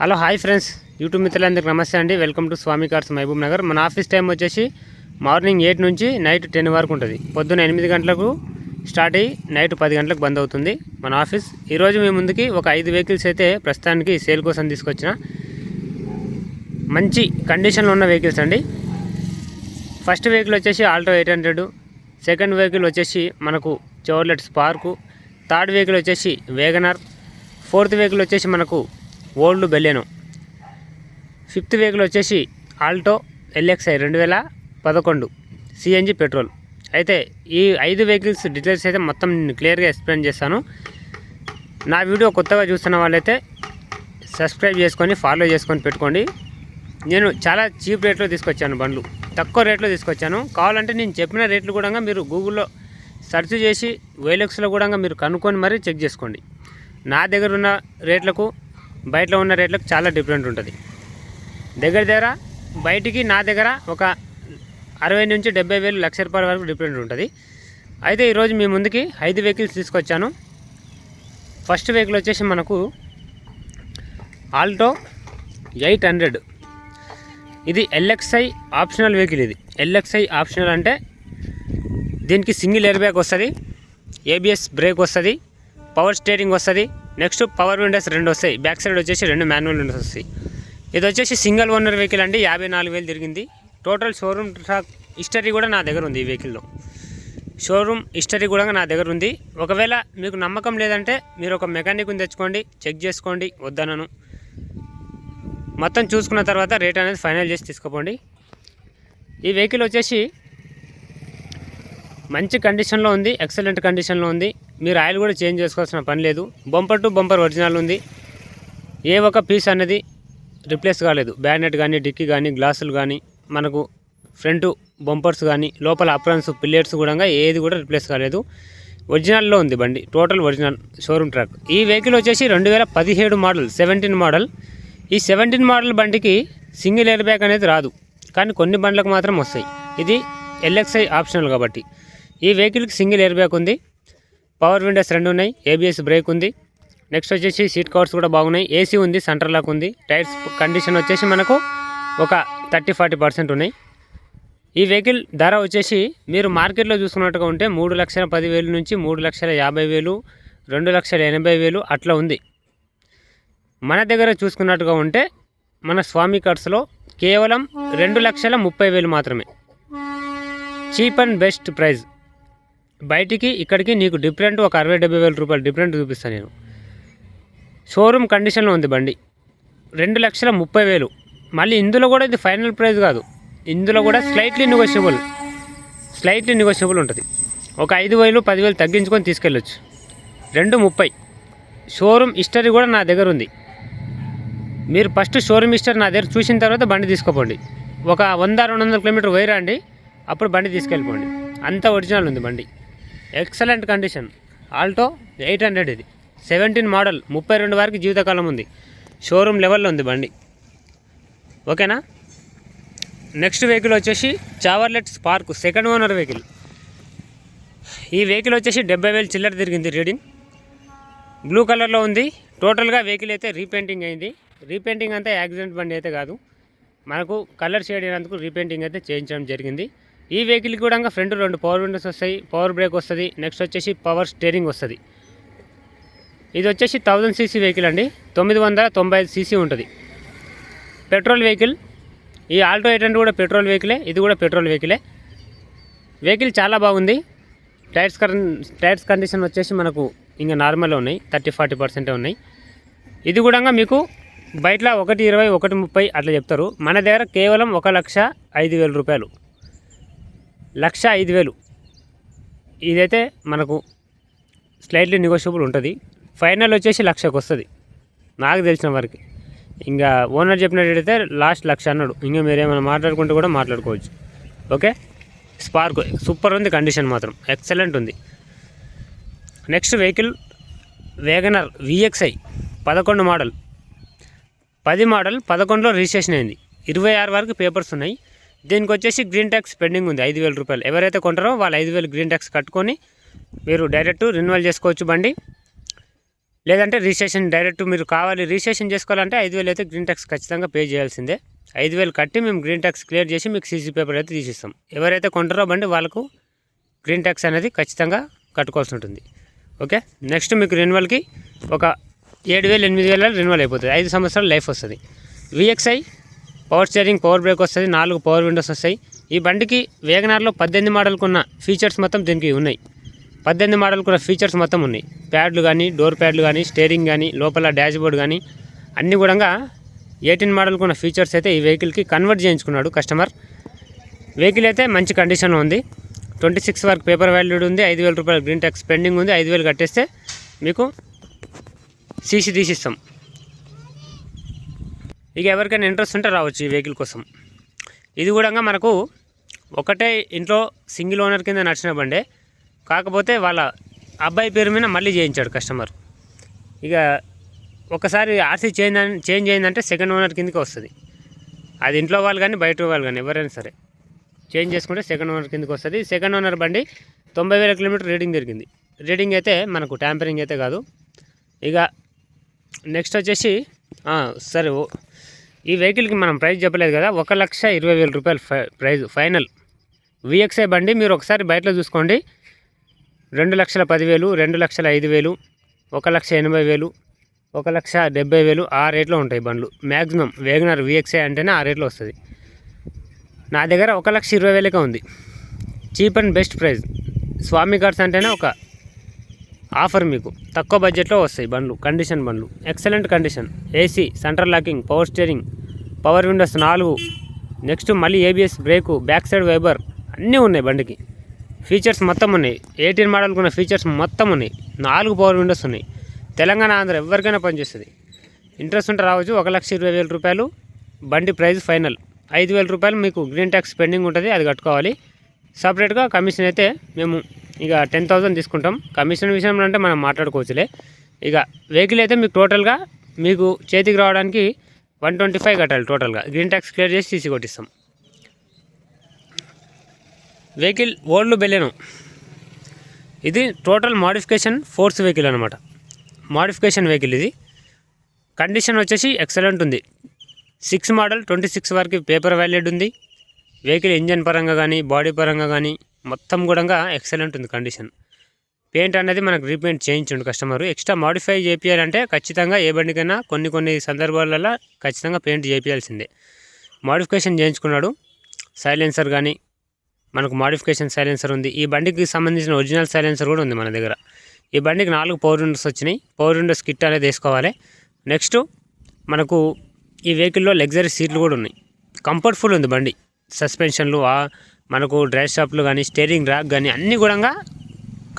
Hello hi friends, YouTube మిత్రులందరికీ నమస్తే అండి. Welcome to Swami cars Mahbubnagar. మన ఆఫీస్ టైం వచ్చేసి మార్నింగ్ 8 నుంచి నైట్ 10 వరకు ఉంటుంది. పొద్దున్న 8 గంటలకు స్టార్ట్ అయ్యి నైట్ 10 గంటలకు బంద్ అవుతుంది మన ఆఫీస్. ఈరోజు మీ ముందుకి ఒక 5 వెహికల్స్ అయితే ప్రస్తుతానికి సేల్ కోసం తీసుకొచ్చిన మంచి కండిషన్లో ఉన్న వెహికల్స్ అండి. ఫస్ట్ వెహికల్ వచ్చేసి ఆల్టో 800, సెకండ్ వెహికల్ వచ్చేసి మనకు చెవర్లెట్ స్పార్కు, థర్డ్ వెహికల్ వచ్చేసి వేగనర్, ఫోర్త్ వెహికల్ వచ్చేసి మనకు ఓల్డ్ బెలెనో, ఫిఫ్త్ వెహికల్ వచ్చేసి ఆల్టో LXi 2011 సిఎన్జి పెట్రోల్. అయితే ఈ 5 వెహికల్స్ డీటెయిల్స్ అయితే మొత్తం నేను క్లియర్గా ఎక్స్ప్లెయిన్ చేస్తాను. నా వీడియో కొత్తగా చూస్తున్న వాళ్ళైతే సబ్స్క్రైబ్ చేసుకొని ఫాలో చేసుకొని పెట్టుకోండి. నేను చాలా చీప్ రేట్లో తీసుకొచ్చాను, బండ్లు తక్కువ రేట్లో తీసుకొచ్చాను. కావాలంటే నేను చెప్పిన రేట్లు కూడా మీరు గూగుల్లో సెర్చ్ చేసి OLXలో కూడా మీరు కనుక్కొని మరీ చెక్ చేసుకోండి. నా దగ్గర ఉన్న రేట్లకు బయటలో ఉన్న రేట్లకు చాలా డిఫరెంట్ ఉంటుంది. దగ్గర బయటికి నా దగ్గర ఒక 60 నుంచి 70 వేలు, లక్ష రూపాయల వరకు డిఫరెంట్ ఉంటుంది. అయితే ఈరోజు మీ ముందుకి 5 వెహికల్స్ తీసుకొచ్చాను. ఫస్ట్ వెహికల్ వచ్చేసి మనకు ఆల్టో 800. ఇది LXi ఆప్షనల్ వెహికల్. ఇది LXi ఆప్షనల్ అంటే దీనికి సింగిల్ ఎయిర్ బ్యాగ్ వస్తుంది, ABS బ్రేక్ వస్తుంది, పవర్ స్టీరింగ్ వస్తుంది, నెక్స్ట్ పవర్ విండోస్ 2 వస్తాయి. బ్యాక్ సైడ్ వచ్చేసి 2 మాన్యువల్ విండోస్ వస్తాయి. ఇది వచ్చేసి సింగిల్ ఓనర్ వెహికల్ అండి. 54,000 తిరిగింది. టోటల్ షోరూమ్ ట్రాక్ హిస్టరీ కూడా నా దగ్గర ఉంది. ఈ వెహికల్లో షోరూమ్ హిస్టరీ కూడా నా దగ్గర ఉంది. ఒకవేళ మీకు నమ్మకం లేదంటే మీరు ఒక మెకానిక్ని తెచ్చుకోండి, చెక్ చేసుకోండి, వద్దనను. మొత్తం చూసుకున్న తర్వాత రేట్ అనేది ఫైనల్ చేసి తీసుకుపోండి. ఈ వెహికల్ వచ్చేసి మంచి కండిషన్లో ఉంది, ఎక్సలెంట్ కండిషన్లో ఉంది. మీరు ఆయిల్ కూడా చేంజ్ చేసుకోవాల్సిన పని లేదు. బంపర్ టు బంపర్ ఒరిజినల్ ఉంది. ఏ ఒక్క పీస్ అనేది రిప్లేస్ కాలేదు. బ్యానెట్ కానీ, డిక్కీ కానీ, గ్లాసులు కానీ, మనకు ఫ్రంట్ బంపర్స్ కానీ, లోపల అప్రాన్స్ పిల్లర్స్ కూడా ఏది కూడా రిప్లేస్ కాలేదు. ఒరిజినల్లో ఉంది బండి, టోటల్ ఒరిజినల్ షోరూమ్ ట్రాక్. ఈ వెహికల్ వచ్చేసి 2017 మోడల్, 17 మోడల్. ఈ 17 మోడల్ బండికి సింగిల్ ఎయిర్ బ్యాగ్ అనేది రాదు, కానీ కొన్ని బండ్లకు మాత్రం వస్తాయి. ఇది LXi ఆప్షనల్ కాబట్టి. ఈ వెహికల్కి సింగిల్ ఎయిర్ బ్యాగ్ ఉంది, పవర్ విండోస్ 2 ఉన్నాయి, ABS బ్రేక్ ఉంది. నెక్స్ట్ వచ్చేసి సీట్ కవర్స్ కూడా బాగున్నాయి, AC ఉంది, సెంటర్ లాక్ ఉంది. టైర్స్ కండిషన్ వచ్చేసి మనకు ఒక 30-40% ఉన్నాయి. ఈ వెహికల్ ధర వచ్చేసి మీరు మార్కెట్లో చూసుకున్నట్టుగా ఉంటే 3,10,000 నుంచి 3,50,000, 2,80,000 అట్లా ఉంది. మన దగ్గర చూసుకున్నట్టుగా ఉంటే మన స్వామి కార్స్లో కేవలం 2,30,000 మాత్రమే. Cheap and best price. బయటికి ఇక్కడికి నీకు డిఫరెంట్ ఒక 60,000-70,000 రూపాయలు డిఫరెంట్ చూపిస్తాను నేను. షోరూమ్ కండిషన్లో ఉంది బండి, 2,30,000. మళ్ళీ ఇందులో కూడా ఇది ఫైనల్ ప్రైస్ కాదు, ఇందులో కూడా స్లైట్లీ నెగోషియబుల్ ఉంటుంది. ఒక 5,000-10,000 తగ్గించుకొని తీసుకెళ్ళొచ్చు. 2,30,000. షోరూమ్ హిస్టరీ కూడా నా దగ్గర ఉంది. మీరు ఫస్ట్ షోరూమ్ హిస్టరీ నా దగ్గర చూసిన తర్వాత బండి తీసుకోపోండి. ఒక 100-200 కిలోమీటర్ వైరా అండి, అప్పుడు బండి తీసుకెళ్ళిపోండి. అంత ఒరిజినల్ ఉంది బండి, ఎక్సలెంట్ కండిషన్. ఆల్టో 800. ఇది 17 మోడల్, 32 వరకు జీవితకాలం ఉంది. షోరూమ్ లెవెల్లో ఉంది బండి. ఓకేనా. నెక్స్ట్ వెహికల్ వచ్చేసి Chevrolet spark, second owner vehicle. ఈ వెహికల్ వచ్చేసి 70,000 చిల్లర తిరిగింది రీడింగ్. బ్లూ కలర్లో ఉంది. టోటల్గా వెహికల్ అయితే రీపెయింటింగ్ అయింది. రీపెయింటింగ్ అంతా యాక్సిడెంట్ బండి అయితే కాదు, మనకు కలర్ షేడ్ అయినందుకు రీపెయింటింగ్ అయితే చేయించడం జరిగింది. ఈ వెహికల్కి కూడా ఫ్రంట్ 2 పవర్ విండోస్ వస్తాయి, పవర్ బ్రేక్ వస్తుంది. నెక్స్ట్ వచ్చేసి పవర్ స్టీరింగ్ వస్తుంది. ఇది వచ్చేసి 1000 cc వెహికల్ అండి, 995 cc ఉంటుంది. Petrol vehicle. ఈ ఆల్టో 800 కూడా పెట్రోల్ వెహికలే, ఇది కూడా పెట్రోల్ వెహికలే. వెహికల్ చాలా బాగుంది. టైర్స్ కండిషన్ వచ్చేసి మనకు ఇంకా నార్మల్గా ఉన్నాయి, 30-40% ఉన్నాయి. ఇది కూడా మీకు బయట 1,20,000, 1,30,000 అట్లా చెప్తారు. మన దగ్గర కేవలం 1,05,000 రూపాయలు, 1,05,000. ఇదైతే మనకు స్లైట్లీ నెగోషియబుల్ ఉంటుంది. ఫైనల్ వచ్చేసి 1,00,000కి వస్తుంది నాకు తెలిసిన వరకు. ఇంకా ఓనర్ చెప్పినట్టయితే లాస్ట్ 1,00,000 అన్నాడు. ఇంకా మీరు ఏమైనా మాట్లాడుకుంటే కూడా మాట్లాడుకోవచ్చు. ఓకే. స్పార్క్ సూపర్ ఉంది, కండిషన్ మాత్రం ఎక్సలెంట్ ఉంది. Next vehicle WagonR VXi 11 model, 10 model, 11లో రిజిస్ట్రేషన్ అయింది. 26 వరకు పేపర్స్ ఉన్నాయి. దీనికి వచ్చేసి గ్రీన్ ట్యాక్స్ పెండింగ్ ఉంది, 5,000 రూపాయలు. ఎవరైతే కొంటారో వాళ్ళు 5,000 గ్రీన్ ట్యాక్స్ కట్టుకొని మీరు డైరెక్ట్ రెన్యువల్ చేసుకోవచ్చు బండి. లేదంటే రిజిస్ట్రేషన్ డైరెక్ట్ మీరు కావాలి రిజిస్ట్రేషన్ చేసుకోవాలంటే 5,000 అయితే గ్రీన్ ట్యాక్స్ ఖచ్చితంగా పే చేయాల్సిందే. 5,000 కట్టి మేము గ్రీన్ ట్యాక్స్ క్లియర్ చేసి మీకు సీసీ పేపర్ అయితే తీసిస్తాం. ఎవరైతే కొంటారో బండి వాళ్ళకు గ్రీన్ ట్యాక్స్ అనేది ఖచ్చితంగా కట్టుకోవాల్సి ఉంటుంది. ఓకే, నెక్స్ట్ మీకు రెన్యువల్కి ఒక 7,000 8,000 రెన్యువల్ అయిపోతుంది. 5 సంవత్సరాలు లైఫ్ వస్తుంది. VXI power steering, power break వస్తుంది, 4 పవర్ విండోస్ వస్తాయి. ఈ బండికి వేగనార్లో 18 మోడల్కు ఉన్న ఫీచర్స్ మొత్తం దీనికి ఉన్నాయి. 18 మోడల్కు ఉన్న ఫీచర్స్ మొత్తం ఉన్నాయి. ప్యాడ్లు కానీ, డోర్ ప్యాడ్లు కానీ, స్టీరింగ్ కానీ, లోపల డాష్ బోర్డ్ కానీ అన్నీ కూడా 18 మోడల్కు ఉన్న ఫీచర్స్ అయితే ఈ వెహికల్కి కన్వర్ట్ చేయించుకున్నాడు కస్టమర్. వెహికల్ అయితే మంచి కండిషన్లో ఉంది. 26 వరకు పేపర్ వాల్యూడ్ ఉంది. 5,000 రూపాయలు గ్రీన్ ట్యాక్స్ పెండింగ్ ఉంది. 5,000 కట్టేస్తే మీకు సీసీ తీసిస్తాం. ఇక ఎవరికైనా ఇంట్రెస్ట్ ఉంటే రావచ్చు ఈ వెహికల్ కోసం. ఇది కూడా మనకు ఒకటే ఇంట్లో సింగిల్ ఓనర్ కింద నడిచిన బండే, కాకపోతే వాళ్ళ అబ్బాయి పేరు మీద మళ్ళీ చేయించాడు కస్టమర్. ఇక ఒకసారి ఆర్సీ చేంజ్ అయిందంటే సెకండ్ ఓనర్ కిందకి వస్తుంది. అది ఇంట్లో వాళ్ళు కానీ బయట వాళ్ళు కానీ ఎవరైనా సరే చేంజ్ చేసుకుంటే సెకండ్ ఓనర్ కిందకి వస్తుంది. సెకండ్ ఓనర్ బండి 90,000 కిలోమీటర్ రీడింగ్ జరిగింది. రీడింగ్ అయితే మనకు ట్యాంపరింగ్ అయితే కాదు. ఇక నెక్స్ట్ వచ్చేసి సరే, ఈ వెహికల్కి మనం ప్రైస్ చెప్పలేదు కదా, 1,20,000 రూపాయలు ప్రైజ్ ఫైనల్. VXI బండి మీరు ఒకసారి బయటలో చూసుకోండి. 2,10,000, 2,05,000, 1,80,000, 1,70,000 ఆ రేట్లో ఉంటాయి బండ్లు మ్యాక్సిమం. వేగనర్ VXI అంటేనే ఆ రేట్లో వస్తుంది. నా దగ్గర 1,20,000కే ఉంది. Cheap and best price. Swami cars అంటేనే ఒక ఆఫర్, మీకు తక్కువ బడ్జెట్లో వస్తాయి బండ్లు. కండిషన్ బండ్లు, excellent condition. AC, central locking, power steering, power windows 4, next మళ్ళీ ABS brake, back side wiper అన్నీ ఉన్నాయి బండికి. ఫీచర్స్ మొత్తం ఉన్నాయి. 18 మోడల్కి ఉన్న ఫీచర్స్ మొత్తం ఉన్నాయి. 4 పవర్ విండోస్ ఉన్నాయి. తెలంగాణ, ఆంధ్ర ఎవరికైనా పనిచేస్తుంది. ఇంట్రెస్ట్ ఉంటే రావచ్చు. 1,20,000 రూపాయలు బండి ప్రైస్ ఫైనల్. 5,000 రూపాయలు మీకు గ్రీన్ ట్యాక్స్ పెండింగ్ ఉంటుంది, అది కట్టుకోవాలి. సపరేట్గా కమిషన్ అయితే మేము ఇక 10,000 తీసుకుంటాం. కమిషన్ విషయంలో అంటే మనం మాట్లాడుకోవచ్చులే. ఇక వెహికల్ అయితే మీకు టోటల్గా మీకు చేతికి రావడానికి 125 కట్టాలి టోటల్గా. గ్రీన్ ట్యాక్స్ క్లియర్ చేసి సీసీ కొట్టిస్తాం. Vehicle old Baleno. ఇది టోటల్ మోడిఫికేషన్ ఫోర్స్ వెహికల్ అనమాట. మోడిఫికేషన్ వెహికల్ ఇది. కండిషన్ వచ్చేసి ఎక్సలెంట్ ఉంది. 6 మోడల్, 26 వరకు పేపర్ వ్యాలిడ్ ఉంది. వెహికల్ ఇంజన్ పరంగా కానీ, బాడీ పరంగా కానీ మొత్తం కూడా ఎక్సలెంట్ ఉంది కండిషన్. పెయింట్ అనేది మనకు రీపెయింట్ చేయించండి కస్టమర్. ఎక్స్ట్రా మాడిఫై చేయించాలంటే ఖచ్చితంగా ఏ బండికైనా కొన్ని సందర్భాలలో ఖచ్చితంగా పెయింట్ చేయించాల్సిందే. మోడిఫికేషన్ చేయించుకున్నాడు. సైలెన్సర్ కానీ మనకు మోడిఫికేషన్ సైలెన్సర్ ఉంది. ఈ బండికి సంబంధించిన ఒరిజినల్ సైలెన్సర్ కూడా ఉంది మన దగ్గర. ఈ బండికి 4 పవర్ విండోస్ వచ్చినాయి. పవర్ విండోస్ కిట్ అనేది వేసుకోవాలి. నెక్స్ట్ మనకు ఈ వెహికల్లో లగ్జరీ సీట్లు కూడా ఉన్నాయి. కంఫర్ట్ఫుల్ ఉంది బండి. సస్పెన్షన్లు, మనకు డ్రైవ్ షాప్లు కానీ, స్టీరింగ్ ర్యాక్ కానీ అన్నీ కూడా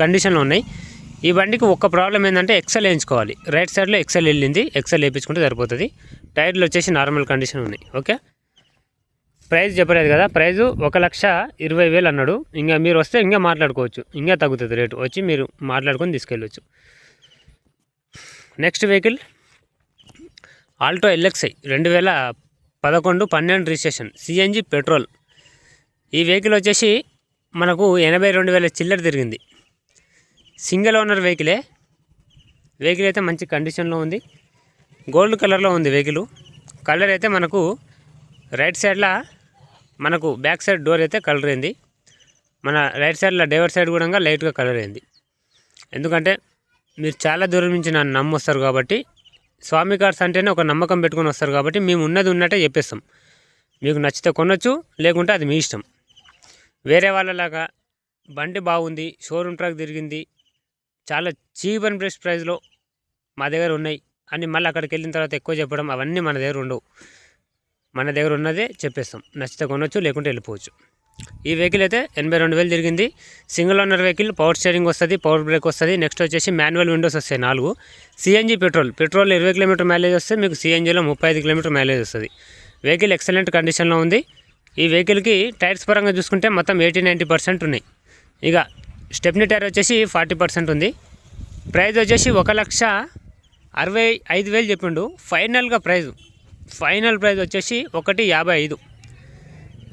కండిషన్లో ఉన్నాయి. ఈ బండికి ఒక్క ప్రాబ్లం ఏంటంటే ఎక్సెల్ వేయించుకోవాలి. రైట్ సైడ్లో ఎక్సెల్ వెళ్ళింది, ఎక్సెల్ వేయించుకుంటే సరిపోతుంది. టైర్లు వచ్చేసి నార్మల్ కండిషన్ ఉన్నాయి. ఓకే, ప్రైస్ చెప్పలేదు కదా, ప్రైజు 1,20,000 అన్నాడు. ఇంకా మీరు వస్తే ఇంకా మాట్లాడుకోవచ్చు, ఇంకా తగ్గుతుంది రేటు. వచ్చి మీరు మాట్లాడుకొని తీసుకెళ్ళవచ్చు. Next vehicle Alto LXi 2011-12 registration, CNG petrol. ఈ వెహికల్ వచ్చేసి మనకు 82,000 చిల్లర తిరిగింది. Single owner వెహికలే. వెహికల్ అయితే మంచి కండిషన్లో ఉంది. గోల్డ్ కలర్లో ఉంది వెహికల్. కలర్ అయితే మనకు రైట్ సైడ్లో మనకు బ్యాక్ సైడ్ డోర్ అయితే కలర్ అయింది. మన రైట్ సైడ్లో డ్రైవర్ సైడ్ కూడా లైట్గా కలర్ అయింది. ఎందుకంటే మీరు చాలా దూరం నుంచి నన్ను నమ్మొస్తారు కాబట్టి, స్వామి కార్స్ అంటేనే ఒక నమ్మకం పెట్టుకొని వస్తారు కాబట్టి మేము ఉన్నది ఉన్నట్టే చెప్పేస్తాం. మీకు నచ్చితే కొనొచ్చు, లేకుంటే అది మీ ఇష్టం. వేరే వాళ్ళలాగా బండి బాగుంది, షోరూమ్ ట్రాక్ తిరిగింది, చాలా చీప్ అండ్ బెస్ట్ ప్రైస్లో మా దగ్గర ఉన్నాయి అని మళ్ళీ అక్కడికి వెళ్ళిన తర్వాత ఎక్కువ చెప్పడం అవన్నీ మన దగ్గర ఉండవు. మన దగ్గర ఉన్నదే చెప్పేస్తాం. నచ్చితే కొనొచ్చు, లేకుంటే వెళ్ళిపోవచ్చు. ఈ వెహికల్ అయితే 82,000 తిరిగింది. Single owner vehicle. Power steering వస్తుంది, పవర్ బ్రేక్ వస్తుంది. నెక్స్ట్ వచ్చేసి మాన్యువల్ విండోస్ వస్తాయి 4. CNG petrol. 20 కిలోమీటర్ మైలేజ్ వస్తే మీకు CNGలో 35 కిలోమీటర్ మైలేజ్ వస్తుంది. వెహికల్ ఎక్సలెంట్ కండిషన్లో ఉంది. ఈ వెహికల్కి టైర్స్ పరంగా చూసుకుంటే మొత్తం 80-90% ఉన్నాయి. ఇక స్టెప్నీ టైర్ వచ్చేసి 40% ఉంది. ప్రైస్ వచ్చేసి 1,65,000 చెప్పిండు. ఫైనల్ ప్రైస్ వచ్చేసి 1,55,000.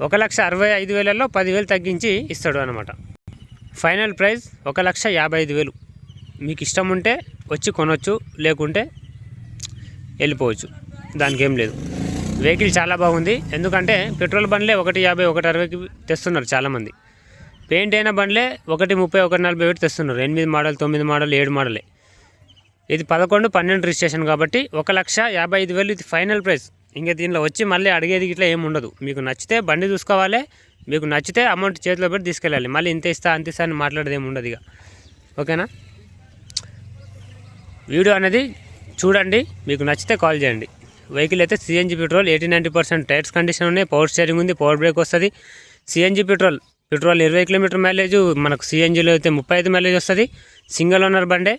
1,65,000లో 10,000 తగ్గించి ఇస్తాడు అనమాట. Final price 1,55,000. మీకు ఇష్టం ఉంటే వచ్చి కొనవచ్చు, లేకుంటే వెళ్ళిపోవచ్చు, దానికి ఏం లేదు. వెహికల్ చాలా బాగుంది. ఎందుకంటే పెట్రోల్ బండ్లే 150 160కి తెస్తున్నారు చాలామంది. పెయింట్ అయిన బండ్లే 130 140 పెట్టి తెస్తున్నారు. 8 మోడల్ 9 మోడల్ 7 మోడలే. ఇది 11 12 రిజిస్ట్రేషన్ కాబట్టి 1,55,000 ఇది ఫైనల్ ప్రైస్. ఇంకా దీనిలో వచ్చి మళ్ళీ అడిగేది ఇట్లా ఏమి ఉండదు. మీకు నచ్చితే బండి చూసుకోవాలి, మీకు నచ్చితే అమౌంట్ చేతిలో పెట్టి తీసుకెళ్ళాలి. మళ్ళీ ఇంత ఇస్తా అంత ఇస్తా అని మాట్లాడేది ఏమి ఉండదు ఇక. ఓకేనా? వీడియో అనేది చూడండి, మీకు నచ్చితే కాల్ చేయండి. వెహికల్ అయితే సిఎన్జి పెట్రోల్ 80-90% టైర్స్ కండిషన్ ఉన్నాయి. పవర్ స్టీరింగ్ ఉంది, పవర్ బ్రేక్ వస్తుంది. సిఎన్జి పెట్రోల్ 20 కిలోమీటర్ మైలేజ్, మనకు సిఎన్జిలో అయితే 35 మైలేజ్ వస్తుంది. సింగిల్ ఓనర్ బండే,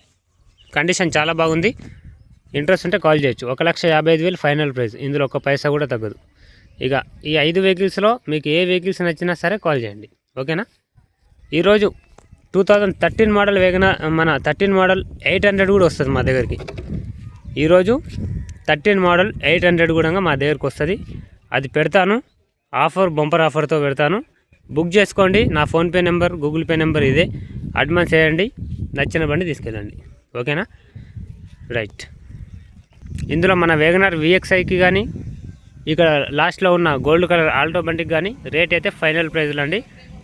కండిషన్ చాలా బాగుంది. ఇంట్రెస్ట్ ఉంటే కాల్ చేయొచ్చు. 1,55,000 ఫైనల్ ప్రైస్. ఇందులో ఒక్క పైసా కూడా తగ్గదు. ఇక ఈ 5 వెహికల్స్లో మీకు ఏ వెహికల్స్ నచ్చినా సరే కాల్ చేయండి. ఓకేనా? ఈరోజు 2013 మోడల్ మన 13 మోడల్ 800 కూడా వస్తుంది మా దగ్గరికి. ఈరోజు 13 మోడల్ 800 కూడా మా దగ్గరికి వస్తుంది. అది పెడతాను, ఆఫర్ బంపర్ ఆఫర్తో పెడతాను. బుక్ చేసుకోండి. నా PhonePe number, Google pay number ఇదే. అడ్వాన్స్ చేయండి, నచ్చిన బండి తీసుకెళ్ళండి. ఓకేనా? రైట్. ఇందులో మన వేగనార్ VXIకి కానీ, ఇక్కడ లాస్ట్లో ఉన్న గోల్డ్ కలర్ ఆల్టో బండికి కానీ రేట్ అయితే ఫైనల్ ప్రైజ్లో అండి.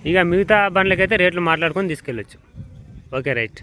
ఇక మిగతా బండ్లకైతే రేట్లు మాట్లాడుకొని తీసుకెళ్ళొచ్చు. Okay, right.